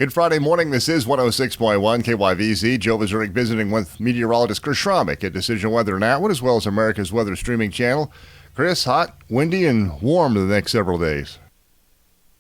Good Friday morning. This is 106.1 KYVZ. Joe Vazurek visiting with meteorologist Chris Schromick at Decision Weather and Atwood, as well as America's Weather streaming channel. Chris, hot, windy, and warm the next several days.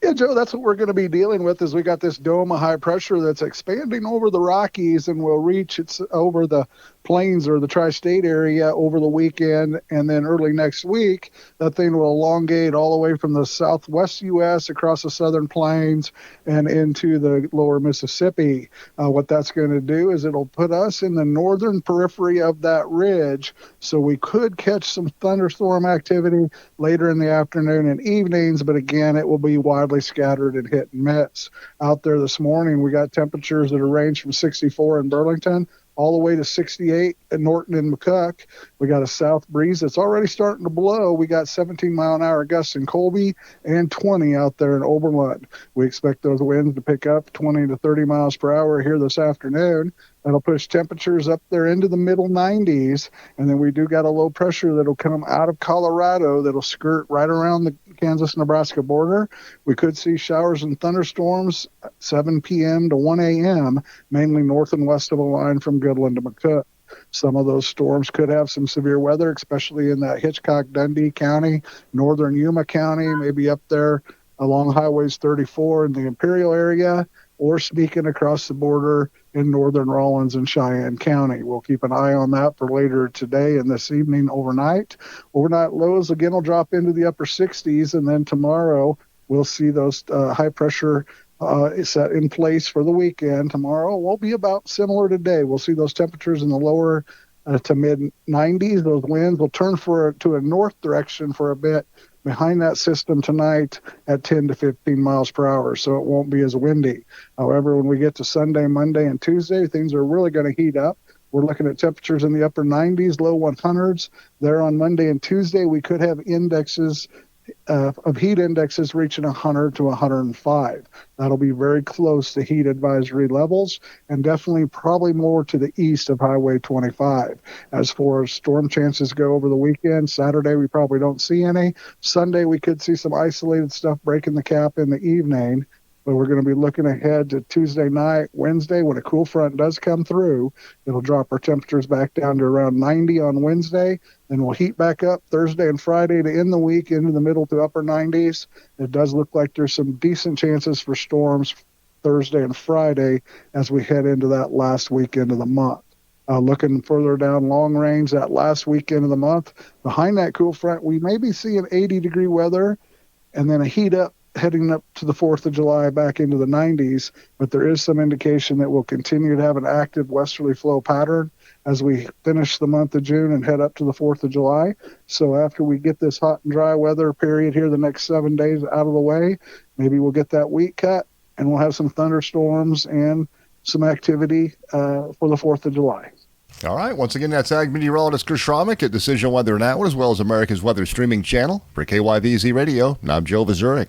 Yeah, Joe, that's what we're going to be dealing with is we got this dome of high pressure that's expanding over the Rockies and will reach over the plains or the tri-state area over the weekend. And then early next week, that thing will elongate all the way from the southwest U.S. across the southern plains and into the lower Mississippi. What that's going to do is it'll put us in the northern periphery of that ridge. So we could catch some thunderstorm activity later in the afternoon and evenings. But again, it will be widely scattered and hit and miss. Out there this morning, we got temperatures that are ranged from 64 in Burlington all the way to 68 at Norton and McCook. We got a south breeze that's already starting to blow. We got 17-mile-an-hour gusts in Colby and 20 out there in Oberlin. We expect those winds to pick up 20 to 30 miles per hour here this afternoon. That'll push temperatures up there into the middle 90s. And then we do got a low pressure that'll come out of Colorado that'll skirt right around the Kansas-Nebraska border. We could see showers and thunderstorms 7 p.m. to 1 a.m., mainly north and west of the line from Goodland to McCook. Some of those storms could have some severe weather, especially in that Hitchcock-Dundee County, northern Yuma County, maybe up there along Highways 34 in the Imperial area, or sneaking across the border in northern Rawlins and Cheyenne County. We'll keep an eye on that for later today and this evening overnight. Overnight lows, again, will drop into the upper 60s, and then tomorrow we'll see those high pressure set in place for the weekend. Tomorrow will be about similar today. We'll see those temperatures in the lower to mid-90s. Those winds will turn to a north direction for a bit behind that system tonight at 10 to 15 miles per hour, so it won't be as windy. However, when we get to Sunday, Monday, and Tuesday, things are really going to heat up. We're looking at temperatures in the upper 90s, low 100s. There on Monday and Tuesday, we could have indexes of heat indexes reaching 100 to 105. That'll be very close to heat advisory levels and definitely probably more to the east of Highway 25. As far as storm chances go over the weekend, Saturday we probably don't see any. Sunday we could see some isolated stuff breaking the cap in the evening. But we're going to be looking ahead to Tuesday night, Wednesday, when a cool front does come through. It'll drop our temperatures back down to around 90 on Wednesday. Then we'll heat back up Thursday and Friday to end the week into the middle to upper 90s. It does look like there's some decent chances for storms Thursday and Friday as we head into that last weekend of the month. Looking further down long range, that last weekend of the month, behind that cool front, we may be seeing 80-degree weather and then a heat up heading up to the 4th of July back into the 90s, but there is some indication that we'll continue to have an active westerly flow pattern as we finish the month of June and head up to the 4th of July. So after we get this hot and dry weather period here the next 7 days out of the way, maybe we'll get that wheat cut and we'll have some thunderstorms and some activity for the 4th of July. All right. Once again, that's Ag Meteorologist Chris Schromick at Decision Weather and Atwood, as well as America's Weather streaming channel. For KYVZ Radio, I'm Joe Vazurek.